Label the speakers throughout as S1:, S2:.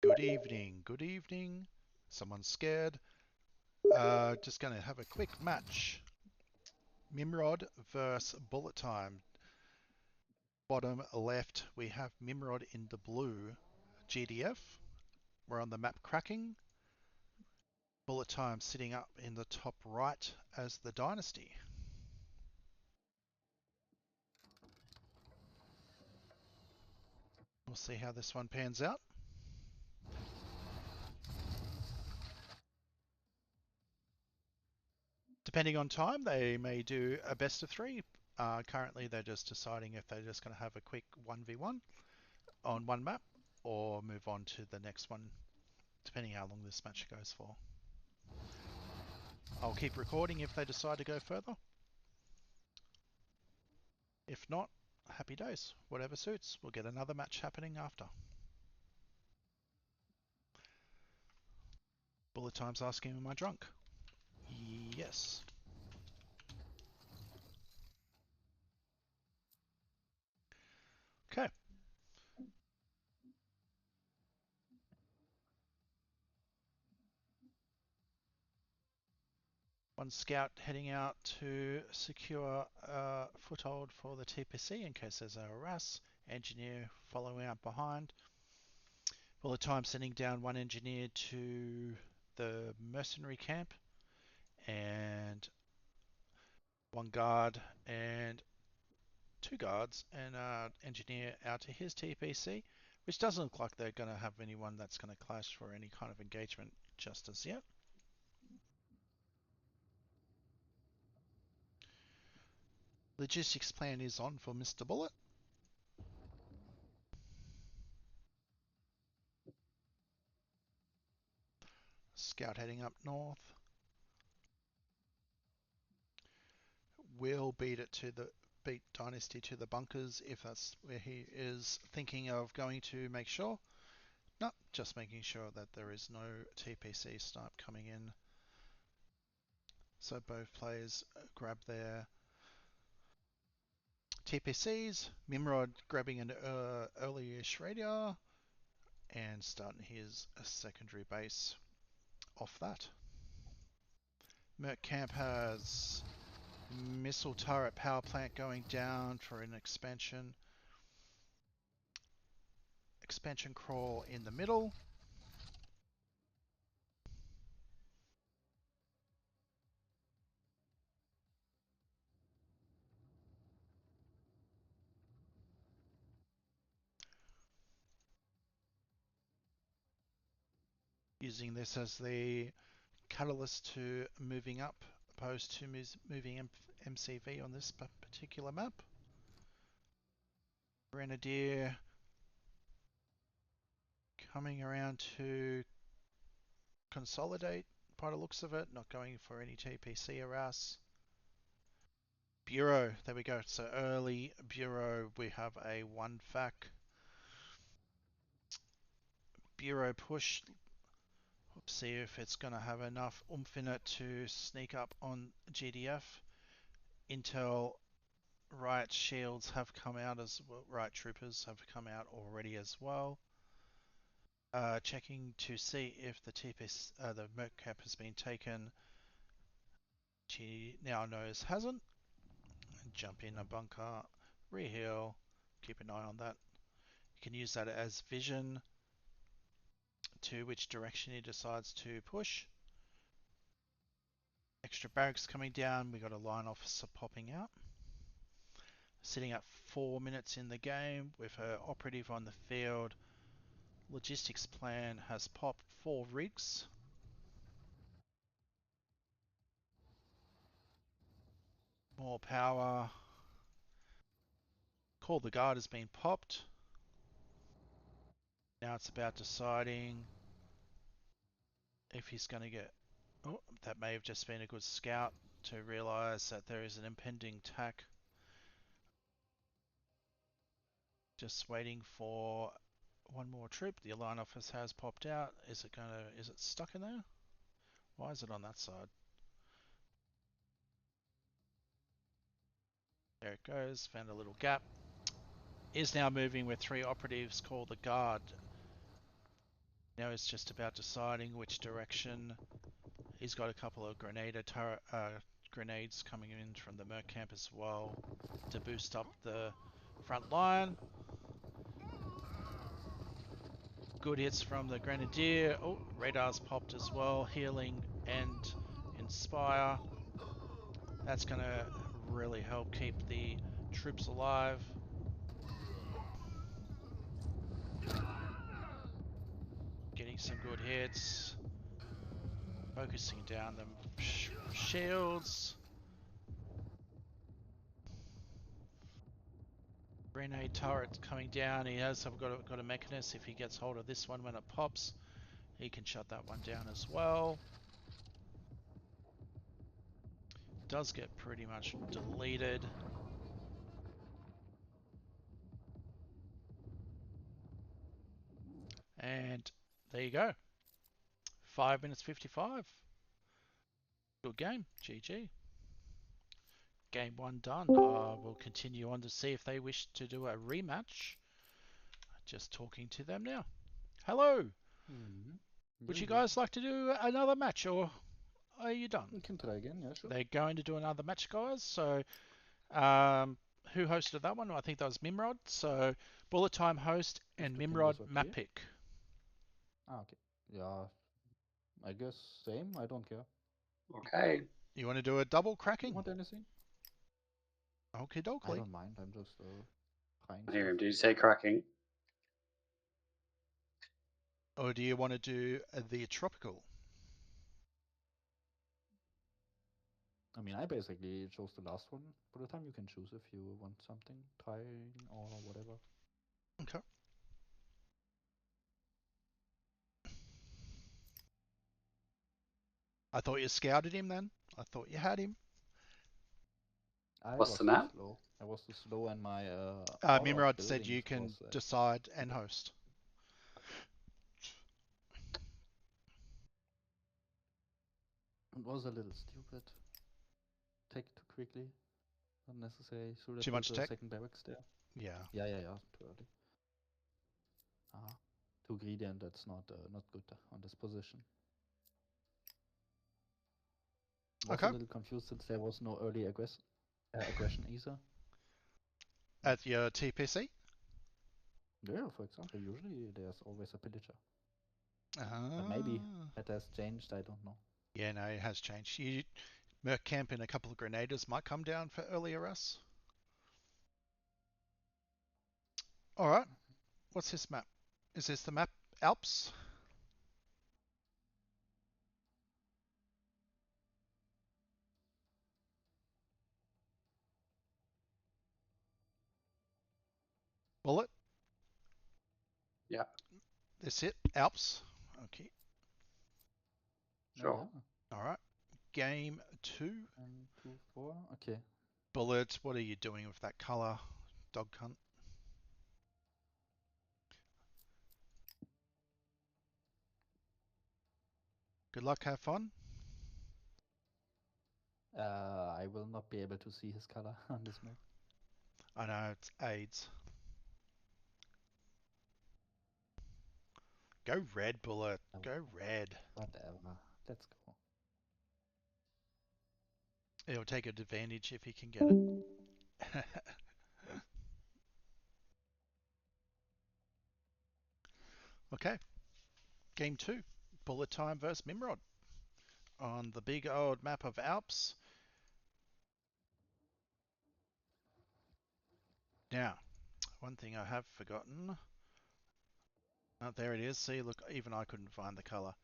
S1: Good evening, good evening. Someone's scared. Just going to have a quick match. Mimrod versus Bullet Time. Bottom left, we have Mimrod in the blue GDF. We're on the map cracking. Bullet Time sitting up in the top right as the Dynasty. We'll see how this one pans out. Depending on time, they may do a best of three. Currently, they're just deciding if they're just going to have a quick 1v1 on one map or move on to the next one, depending how long this match goes for. I'll keep recording if they decide to go further. If not, happy days. Whatever suits. We'll get another match happening after. Bullet Time's asking, am I drunk? Yes. Okay. One scout heading out to secure a foothold for the TPC in case there's a harass. Engineer following up behind. Bullet Time sending down one engineer to the mercenary camp and one guard and two guards and an engineer out to his TPC, which doesn't look like they're going to have anyone that's going to clash for any kind of engagement just as yet. Logistics plan is on for Mr. Bullet. Scout heading up north. Will beat Dynasty to the bunkers if that's where he is thinking of going to make sure. No, just making sure that there is no TPC snipe coming in. So both players grab their TPCs. Mimrod grabbing an early-ish radar and starting his secondary base off that. Merc Camp has missile turret power plant going down for an expansion. Expansion crawl in the middle. Using this as the catalyst to moving up, opposed to moving MCV on this particular map. Grenadier coming around to consolidate by the looks of it, not going for any TPC harass. Bureau, there we go. So early Bureau, we have a 1-fac. Bureau push. Let's see if it's going to have enough oomph in it to sneak up on GDF. Intel riot shields have come out as well. Riot troopers have come out already as well. Checking to see if the the Merc cap has been taken. She now knows hasn't. Jump in a bunker, reheal, keep an eye on that. You can use that as vision to which direction he decides to push. Extra barracks coming down, we got a line officer popping out. Sitting at 4 minutes in the game with her operative on the field. Logistics plan has popped 4 rigs. More power. Call the guard has been popped. Now it's about deciding if he's going to get... Oh, that may have just been a good scout to realise that there is an impending attack. Just waiting for one more troop. The line office has popped out. Is it stuck in there? Why is it on that side? There it goes. Found a little gap. Is now moving with 3 operatives. Call the guard. Now he's just about deciding which direction. He's got a couple of grenades coming in from the Merc camp as well to boost up the front line. Good hits from the Grenadier. Oh, radar's popped as well. Healing and Inspire. That's going to really help keep the troops alive. Getting some good hits. Focusing down the shields. Grenade turret coming down. He has got a mechanist. If he gets hold of this one when it pops, he can shut that one down as well. Does get pretty much deleted. And there you go. 5 minutes 55. Good game. GG. Game 1 done. We'll continue on to see if they wish to do a rematch. Just talking to them now. Hello. Would you guys like to do another match, or are you done?
S2: We can try again, yeah, sure.
S1: They're going to do another match, guys. So, who hosted that one? I think that was Mimrod. So, bullet time host and Mimrod map pick.
S2: Ah, okay. Yeah, I guess same. I don't care.
S3: Okay.
S1: You want to do a double cracking?
S2: You want anything?
S1: Okay, dokie.
S2: I don't mind. I'm just trying.
S3: I hear him. Did you say cracking?
S1: Or do you want to do the tropical?
S2: I mean, I basically chose the last one. By the time you can choose if you want something, trying or whatever.
S1: Okay. I thought you scouted him then. I thought you had him.
S3: What's the map?
S2: Slow. I was too slow, and my
S1: Mimrod said you can decide and host.
S2: It was a little stupid. Take too quickly. Unnecessary. Should have
S1: Too much
S2: put
S1: tech?
S2: second barracks there.
S1: Yeah.
S2: Yeah. Too early. Too greedy, and that's not good on this position. Was a little confused since there was no early aggression either.
S1: At your TPC?
S2: Yeah, for example, usually there's always a pillager.
S1: Ah.
S2: But maybe that has changed, I don't know.
S1: Yeah, no, it has changed. Merc Camp and a couple of Grenadiers might come down for earlier Russ. Alright, what's this map? Is this the map Alps? Bullet?
S3: Yeah.
S1: This it? Alps? Okay.
S3: Sure.
S2: Yeah.
S1: Alright. Game 2.
S2: 1, 2, 4. Okay.
S1: Bullet, what are you doing with that colour? Dog cunt. Good luck, have fun.
S2: I will not be able to see his color on this map.
S1: I know, it's AIDS. Go red, Bullet. Go red.
S2: Whatever. Let's go.
S1: He'll take advantage if he can get it. Okay. Game 2. Bullet time versus Mimrod. On the big old map of Alps. Now, one thing I have forgotten. Oh, there it is. See, look, even I couldn't find the colour.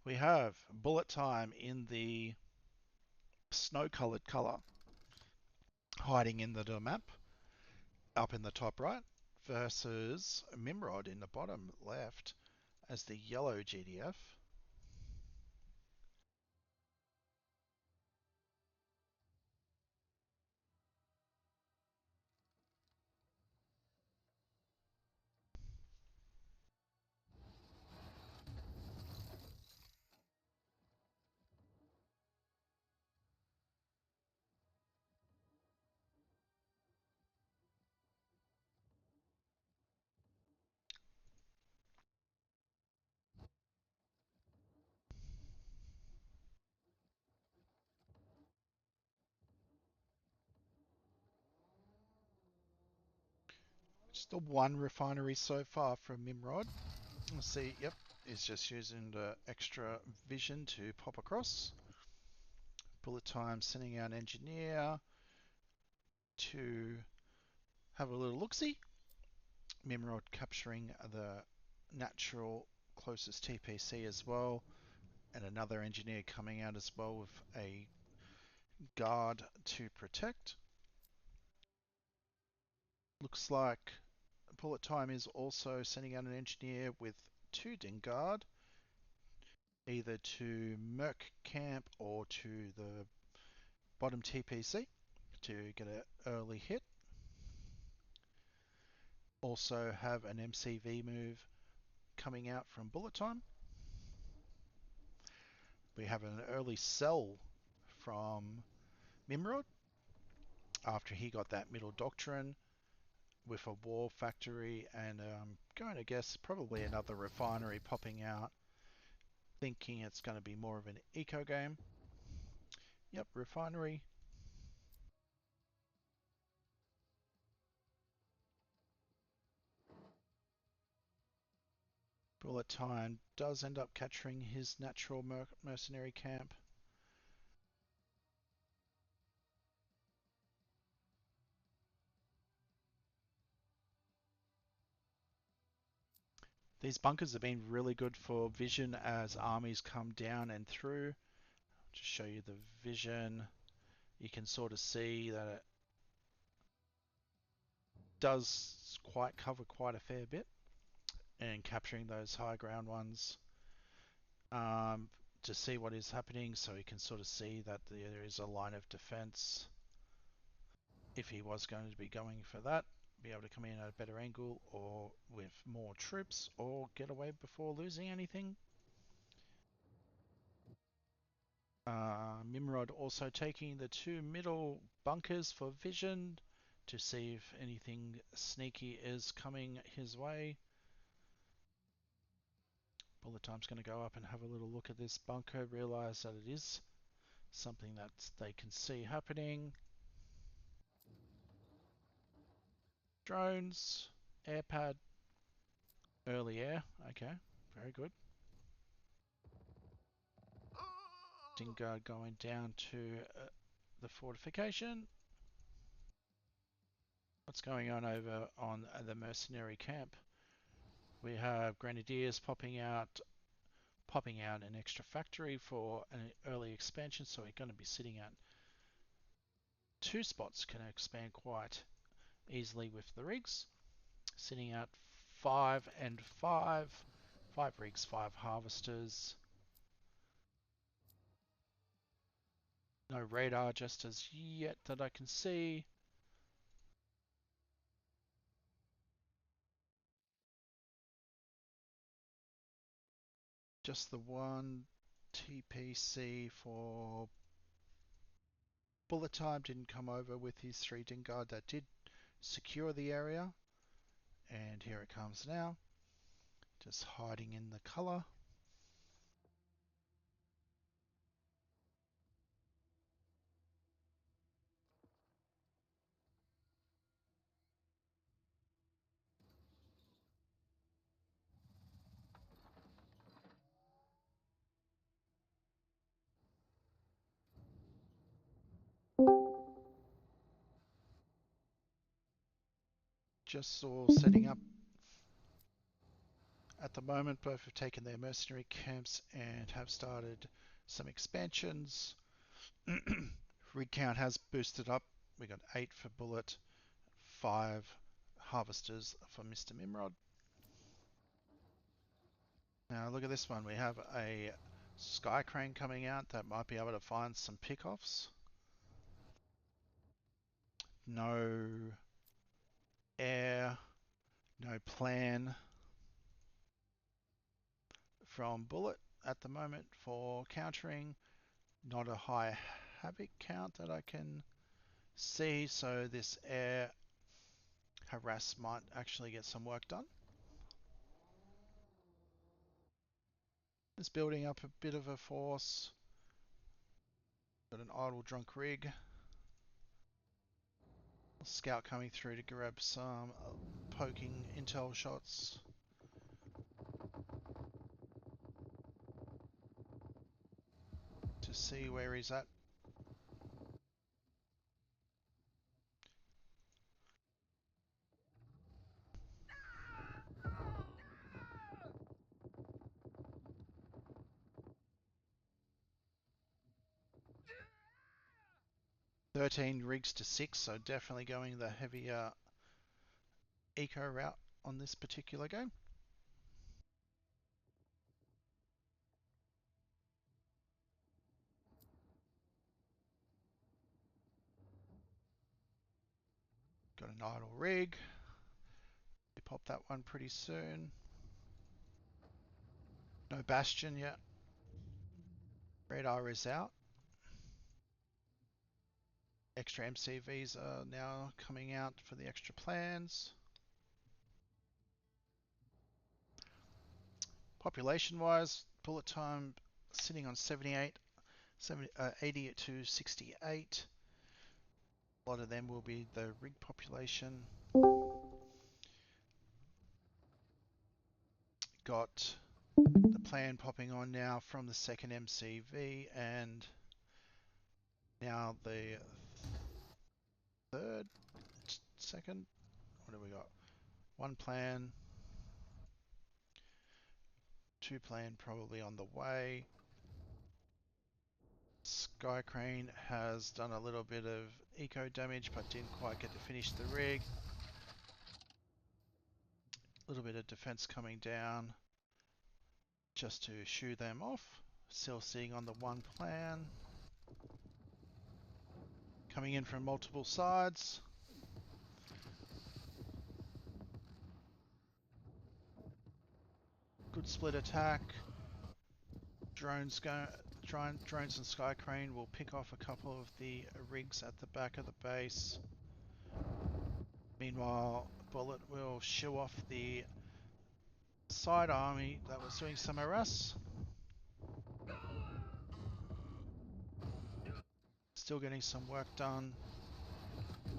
S1: We have bullet time in the snow-coloured colour, hiding in the map, up in the top right, versus Mimrod in the bottom left as the yellow GDF. Just the one refinery so far from Mimrod. Let's see, yep, he's just using the extra vision to pop across. Bullet time sending out engineer to have a little look-see. Mimrod capturing the natural closest TPC as well, and another engineer coming out as well with a guard to protect. Looks like Bullet Time is also sending out an engineer with 2 Dingard, either to Merc Camp or to the bottom TPC to get an early hit. Also have an MCV move coming out from Bullet Time. We have an early sell from Mimrod after he got that middle doctrine with a war factory, and I'm going to guess probably another refinery popping out, thinking it's going to be more of an eco game. Yep, refinery. Bullet Time does end up capturing his natural mercenary camp. These bunkers have been really good for vision as armies come down and through. Just show you the vision. You can sort of see that it does cover quite a fair bit, and capturing those high ground ones to see what is happening, so you can sort of see that there is a line of defense if he was going to be going for that, be able to come in at a better angle or with more troops or get away before losing anything. Mimrod also taking the 2 middle bunkers for vision to see if anything sneaky is coming his way. Bullet Time's going to go up and have a little look at this bunker, realize that it is something that they can see happening. Drones, airpad, early air, okay, very good. Dingard going down to the fortification. What's going on over on the mercenary camp? We have Grenadiers popping out an extra factory for an early expansion, so we're going to be sitting at 2 spots, can expand quite easily with the rigs. Sitting at 5 and 5, 5 rigs, 5 harvesters. No radar just as yet that I can see. Just the one TPC for Bullet Time didn't come over with his 3 Dingard that did secure the area. And here it comes now. Just hiding in the colour. Just all setting up at the moment. Both have taken their mercenary camps and have started some expansions. Rig count has boosted up. We got 8 for Bullet, 5 harvesters for Mr. Mimrod. Now look at this one. We have a sky crane coming out that might be able to find some pickoffs. No air, no plan from Bullet at the moment for countering. Not a high havoc count that I can see, so this air harass might actually get some work done. It's building up a bit of a force. Got an idle drunk rig. Scout coming through to grab some poking intel shots. To see where he's at. $13 rigs to 6, so definitely going the heavier eco route on this particular game. Got an idle rig. We pop that one pretty soon. No bastion yet. Radar is out. Extra MCVs are now coming out for the extra plans. Population wise, bullet time sitting on 80 to 68. A lot of them will be the rig population. Got the plan popping on now from the second MCV and now the second. What do we got? One plan, two plan probably on the way. Sky Crane has done a little bit of eco damage but didn't quite get to finish the rig. A little bit of defense coming down just to shoo them off. Still seeing on the one plan. Coming in from multiple sides. Good split attack. Drones and Sky Crane will pick off a couple of the rigs at the back of the base. Meanwhile, Bullet will shoo off the side army that was doing some harass. Still getting some work done.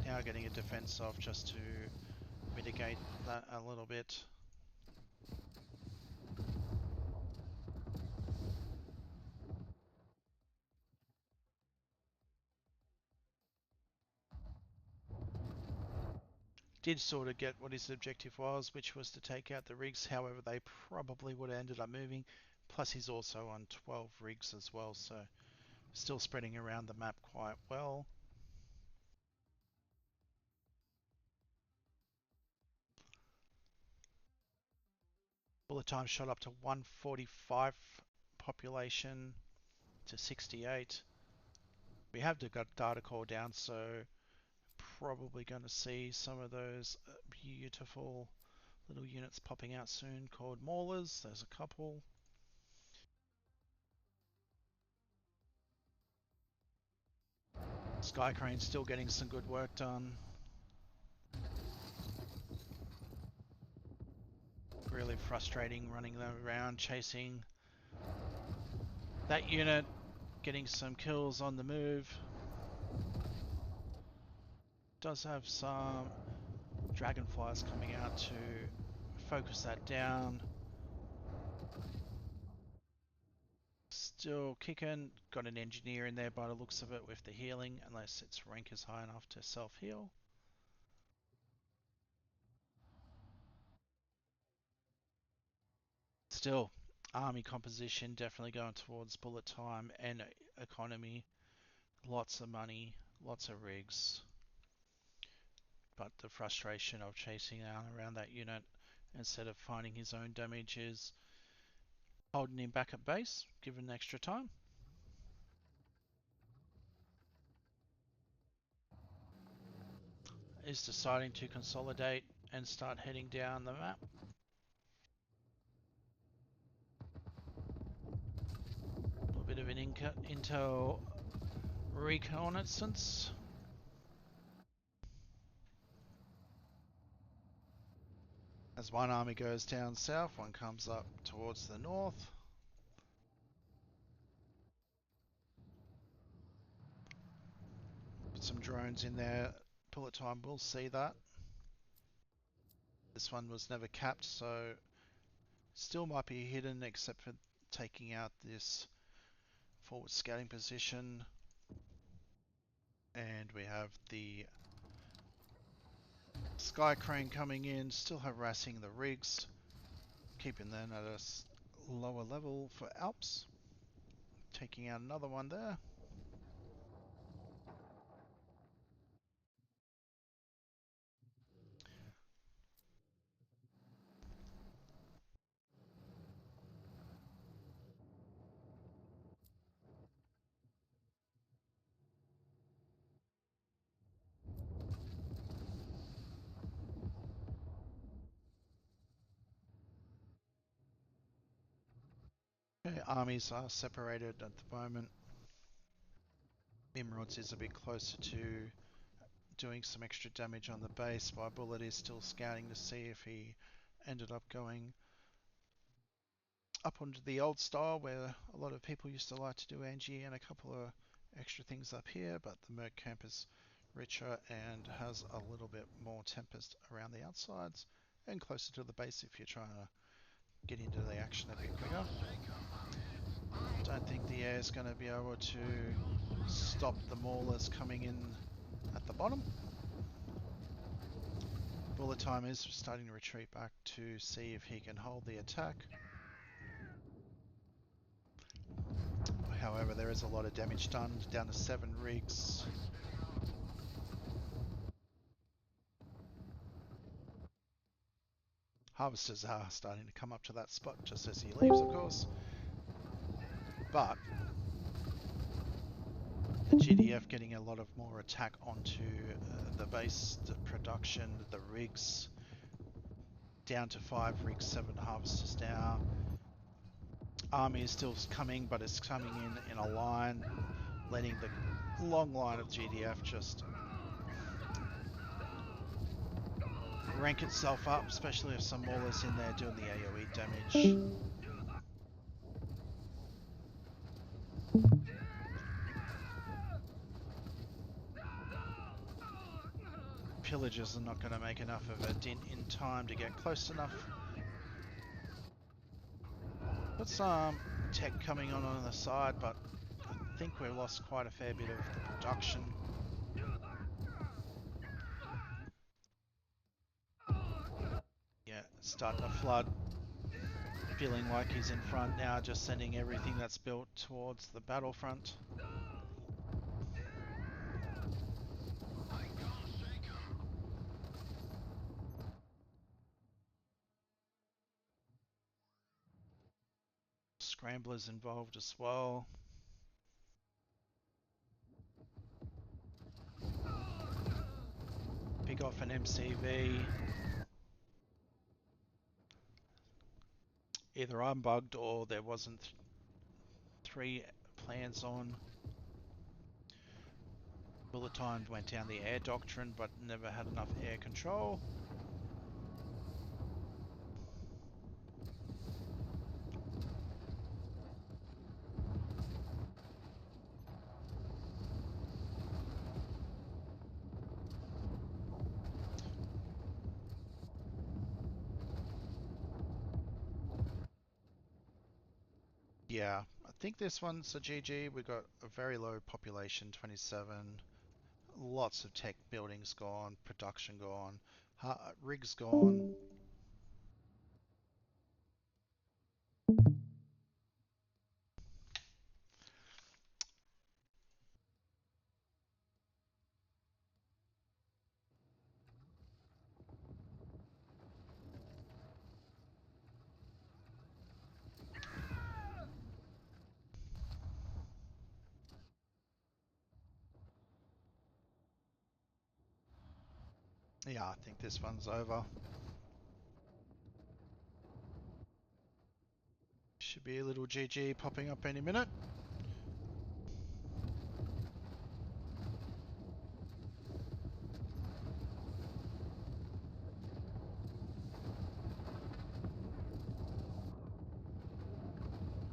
S1: Now getting a defense off just to mitigate that a little bit. Did sort of get what his objective was, which was to take out the rigs. However, they probably would have ended up moving. Plus he's also on 12 rigs as well, so still spreading around the map quite well. Bullet time shot up to 145 population to 68. We have got data core down, so probably going to see some of those beautiful little units popping out soon called maulers. There's a couple. Sky Crane still getting some good work done. Really frustrating running them around, chasing that unit, getting some kills on the move. Does have some dragonflies coming out to focus that down. Still kicking. Got an engineer in there by the looks of it with the healing, unless its rank is high enough to self-heal. Still, army composition definitely going towards bullet time and economy. Lots of money, lots of rigs. But the frustration of chasing around that unit instead of finding his own damage is holding him back at base, given extra time. Is deciding to consolidate and start heading down the map. A little bit of an intel reconnaissance. As one army goes down south, one comes up towards the north. Put some drones in there. Bullet time will see that. This one was never capped, so still might be hidden except for taking out this forward scouting position. And we have the Sky Crane coming in, still harassing the rigs, keeping them at a lower level for Alps. Taking out another one there. Okay, armies are separated at the moment. Myrmod is a bit closer to doing some extra damage on the base, while Bullet is still scouting to see if he ended up going up onto the old style where a lot of people used to like to do Angie and a couple of extra things up here, but the Merc camp is richer and has a little bit more Tempest around the outsides and closer to the base if you're trying to get into the action a bit quicker. Don't think the air is going to be able to stop the maulers coming in at the bottom. Bulletime is starting to retreat back to see if he can hold the attack. However, there is a lot of damage done, down to 7 rigs. Harvesters are starting to come up to that spot just as he leaves, of course. But the GDF getting a lot of more attack onto the base, the production, the rigs. Down to 5 rigs, 7 harvesters now. Army is still coming, but it's coming in a line, letting the long line of GDF just rank itself up, especially if some maulers in there doing the AoE damage. Pillagers are not going to make enough of a dent in time to get close enough. Got some tech coming on the side, but I think we've lost quite a fair bit of the production. Yeah, starting to flood. Feeling like he's in front now, just sending everything that's built towards the battlefront. Scramblers involved as well. Pick off an MCV. Either I'm bugged or there wasn't 3 plans on. Bulletine went down the air doctrine but never had enough air control. Yeah, I think this one's a GG. We got a very low population, 27. Lots of tech buildings gone, production gone, rigs gone. Yeah, I think this one's over. Should be a little GG popping up any minute.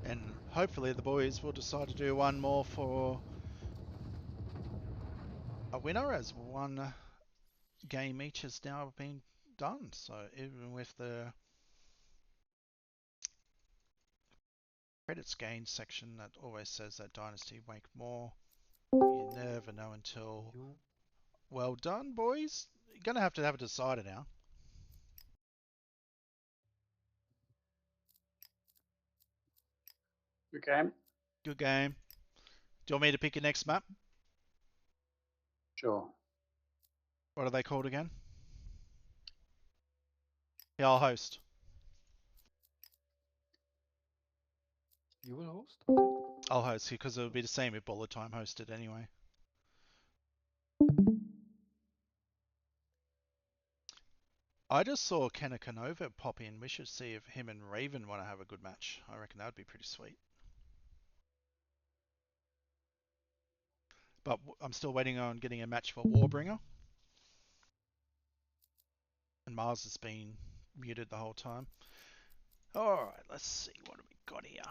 S1: And hopefully the boys will decide to do one more for a winner, as one game each has now been done. So even with the credits gained section that always says that Dynasty make more, you never know until. Well done, boys. You're gonna have a decider now.
S3: Good game.
S1: Good game. Do you want me to pick your next map?
S3: Sure.
S1: What are they called again? Yeah, I'll host.
S2: You will host?
S1: I'll host because it'll be the same if bulletime hosted anyway. I just saw Kanakanova pop in. We should see if him and Raven want to have a good match. I reckon that would be pretty sweet. But I'm still waiting on getting a match for Warbringer. And Mars has been muted the whole time. Alright, let's see. What have we got here?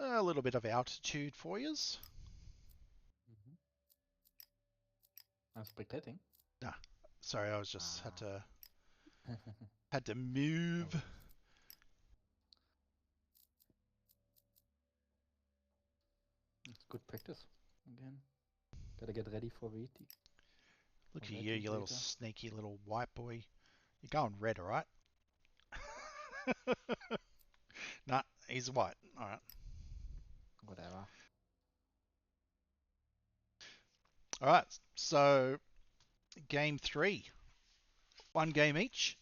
S1: A little bit of altitude for yous.
S2: I'm spectating.
S1: Nah, sorry, I was just had to
S2: No
S1: move.
S2: worries. It's good practice. Again. Gotta get ready for VT.
S1: Look
S2: Or
S1: at you, you little
S2: later.
S1: sneaky little white boy. You're going red, alright? Nah, he's white. Alright.
S2: Whatever.
S1: Alright, so game 3. One game each.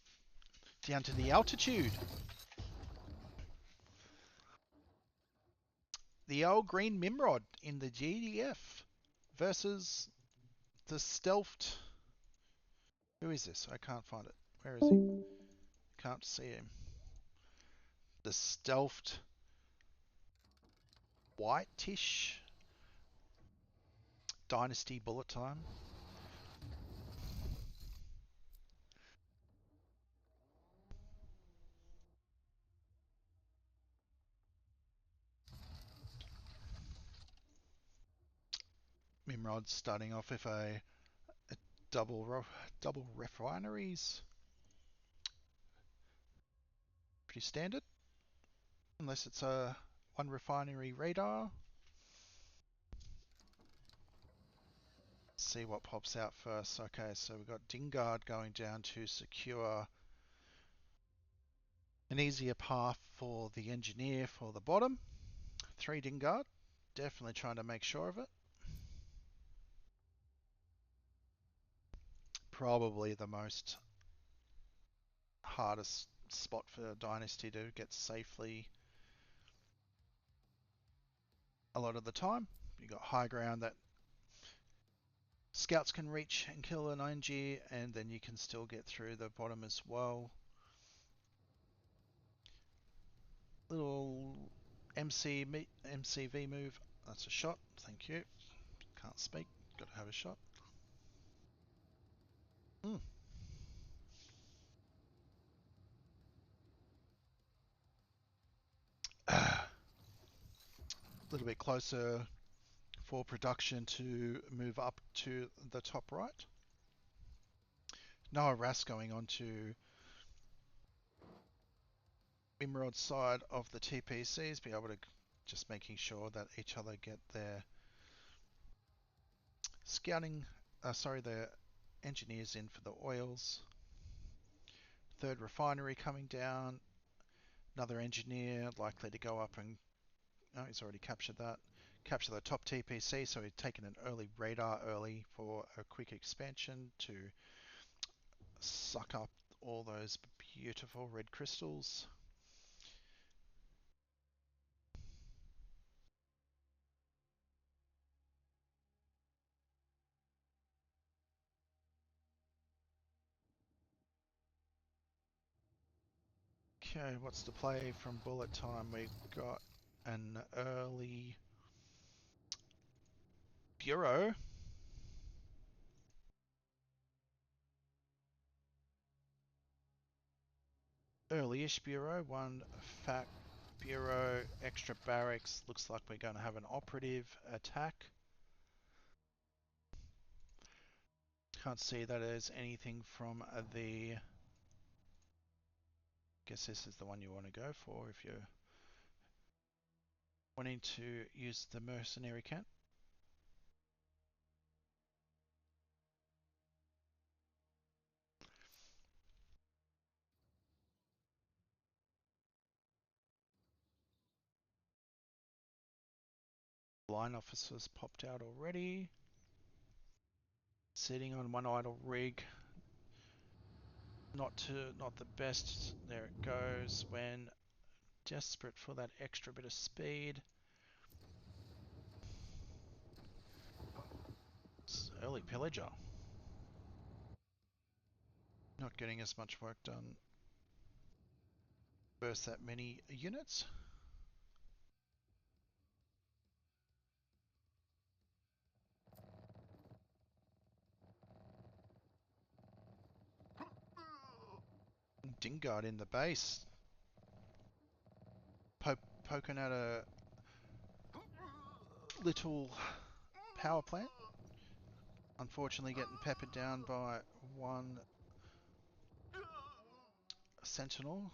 S1: Down to the altitude. The old green Mimrod in the GDF versus the stealthed. Who is this? I can't find it. Where is he? Can't see him. The stealthed whitish Dynasty bullet time. Mimrod starting off with a double refineries. Pretty standard. Unless it's a one refinery radar. Let's see what pops out first. Okay, so we've got Dingard going down to secure an easier path for the engineer for the bottom. 3 Dingard. Definitely trying to make sure of it. Probably the most hardest spot for Dynasty to get safely a lot of the time. You got high ground that scouts can reach and kill an ING, and then you can still get through the bottom as well. Little MCV move. That's a shot. Thank you. Can't speak. Got to have a shot. A little bit closer for production to move up to the top right. Noah Ras going on to Imrod's side of the TPCs, be able to just making sure that each other get their scouting, their engineers in for the oils. Third refinery coming down. Another engineer likely to go up and, no, he's already captured that. Capture the top TPC, so he's taken an early radar early for a quick expansion to suck up all those beautiful red crystals. Okay, what's the play from bullet time? We've got an early bureau. Early-ish bureau, one fat bureau, extra barracks. Looks like we're going to have an operative attack. Can't see that there's anything from the... Guess this is the one you want to go for if you're wanting to use the mercenary camp. Line officers popped out already. Sitting on one idle rig. Not the best. There it goes. When desperate for that extra bit of speed. It's early pillager. Not getting as much work done. Burst that many units. Dingard in the base. Poking at a little power plant. Unfortunately getting peppered down by one sentinel.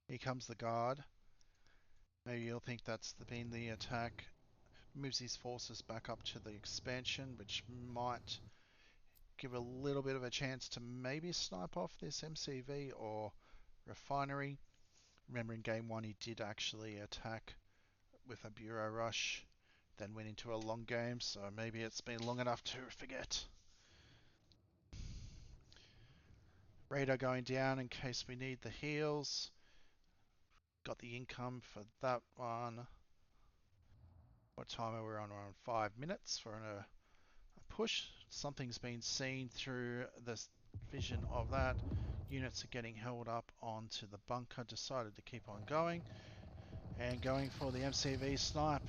S1: Here comes the guard. Maybe you'll think that's been the attack. Moves his forces back up to the expansion, which might give a little bit of a chance to maybe snipe off this MCV or refinery. Remember in game 1 he did actually attack with a bureau rush, then went into a long game, so maybe it's been long enough to forget. Radar going down in case we need the heals. Got the income for that one. What time are we on? We're on 5 minutes for a push. Something's been seen through the vision of that. Units are getting held up onto the bunker. Decided to keep on going. And going for the MCV snipe.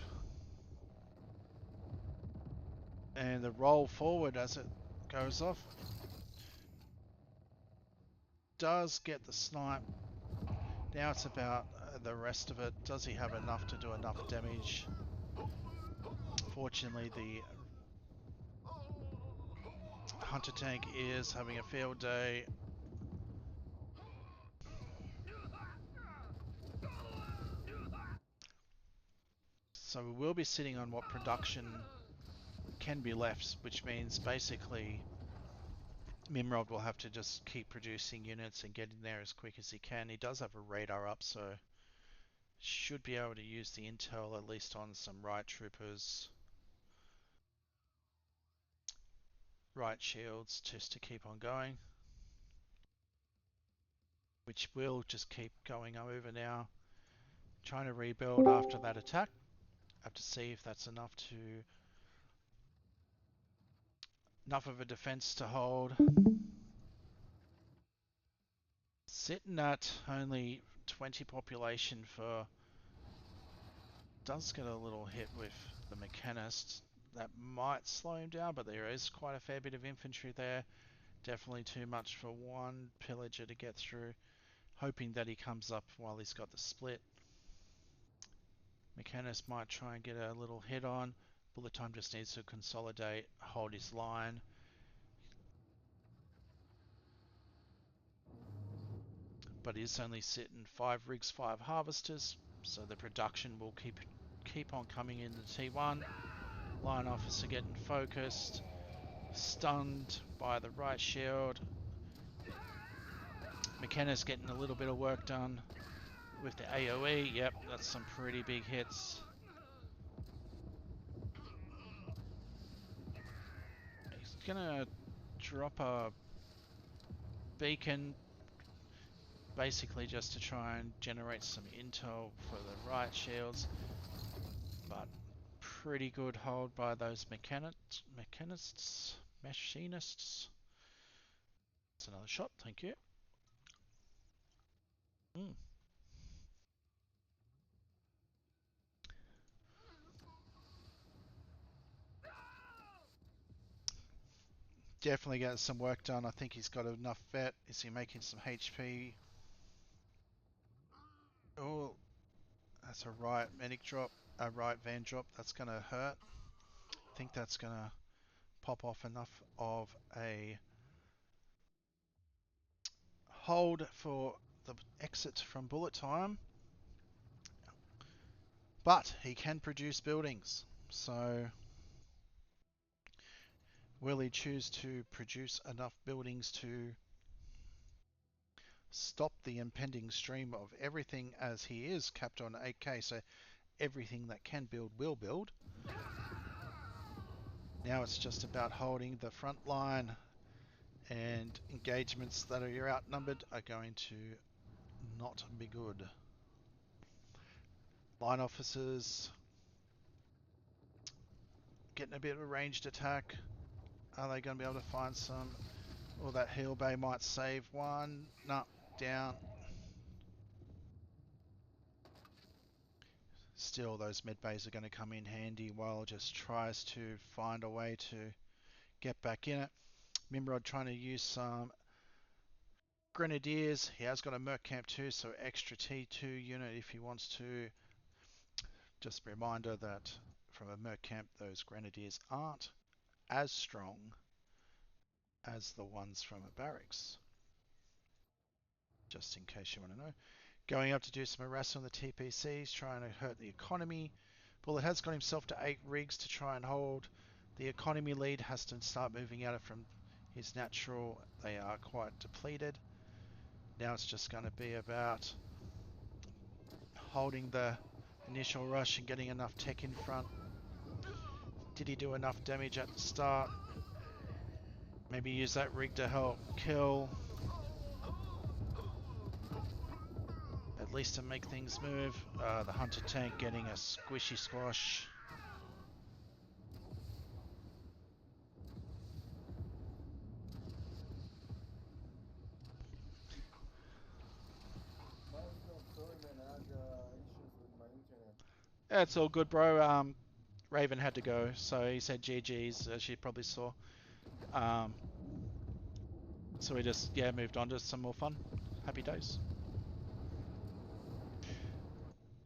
S1: And the roll forward as it goes off. Does get the snipe. Now it's about the rest of it. Does he have enough to do enough damage? Fortunately, the hunter tank is having a field day. So we will be sitting on what production can be left, which means basically Mimrod will have to just keep producing units and get in there as quick as he can. He does have a radar up, so should be able to use the intel at least on some right troopers, right shields, just to keep on going. Which will just keep going over now. Trying to rebuild after that attack. Have to see if that's enough of a defense to hold. Sitting at only 20 population for... Does get a little hit with the mechanist. That might slow him down, but there is quite a fair bit of infantry there. Definitely too much for one pillager to get through. Hoping that he comes up while he's got the split. Mechanist might try and get a little hit on. Bullet time just needs to consolidate, hold his line. But he's only sitting 5 rigs, 5 harvesters, so the production will keep on coming in the T1. Line officer getting focused, stunned by the right shield. McKenna's getting a little bit of work done with the AoE. Yep, that's some pretty big hits. He's gonna drop a beacon basically just to try and generate some intel for the right shields, but pretty good hold by those machinists. That's another shot, thank you. definitely getting some work done. I think he's got enough vet. Is he making some HP? Oh, that's a right medic drop, a right van drop. That's going to hurt. I think that's going to pop off enough of a hold for the exit from bullet time. But he can produce buildings. So will he choose to produce enough buildings to stop the impending stream of everything, as he is capped on 8k, so everything that can build will build. Now it's just about holding the front line, and engagements that are outnumbered are going to not be good. Line officers getting a bit of a ranged attack. Are they going to be able to find some? Or that heal bay might save one. No, down. Still, those med bays are going to come in handy while just tries to find a way to get back in it. Mimrod trying to use some grenadiers. He has got a merc camp too, so extra T2 unit if he wants to. Just a reminder that from a merc camp, those grenadiers aren't as strong as the ones from a barracks. Just in case you want to know. Going up to do some harassment on the TPCs, trying to hurt the economy. Bullet has got himself to 8 rigs to try and hold the economy lead. Has to start moving out from his natural. They are quite depleted. Now it's just going to be about holding the initial rush and getting enough tech in front. Did he do enough damage at the start? Maybe use that rig to help kill. At least to make things move. The hunter tank getting a squishy squash. Yeah, it's all good, bro. Raven had to go, so he said GG's, as you probably saw. So we just, yeah, moved on to some more fun. Happy days.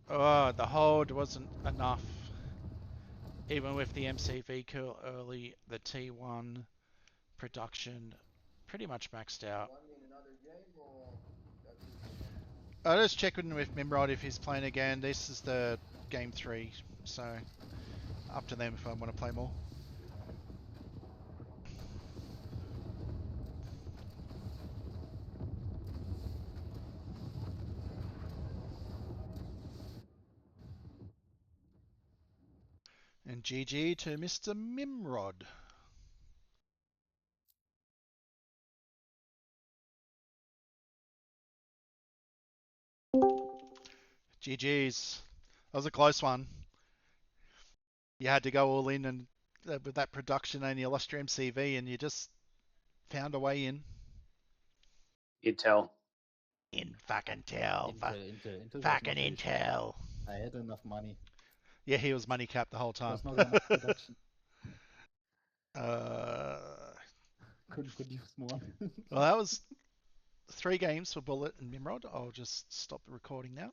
S1: Oh, the hold wasn't enough. Even with the MCV kill early, the T1 production pretty much maxed out. I'll just check in with Mimrod if he's playing again. This is the game 3, so up to them if I want to play more. And GG to Mr. Mimrod. GG's. That was a close one. You had to go all in, and with that production, and you lost your MCV, and you just found a way in.
S3: Intel.
S1: In fucking tell.
S2: Intel
S1: Fucking
S2: was not
S1: intel.
S2: I had enough money.
S1: Yeah, he was money capped the whole time.
S2: There's not enough production. Couldn't produce more.
S1: Well, that was 3 games for Bullet and Mimrod. I'll just stop the recording now.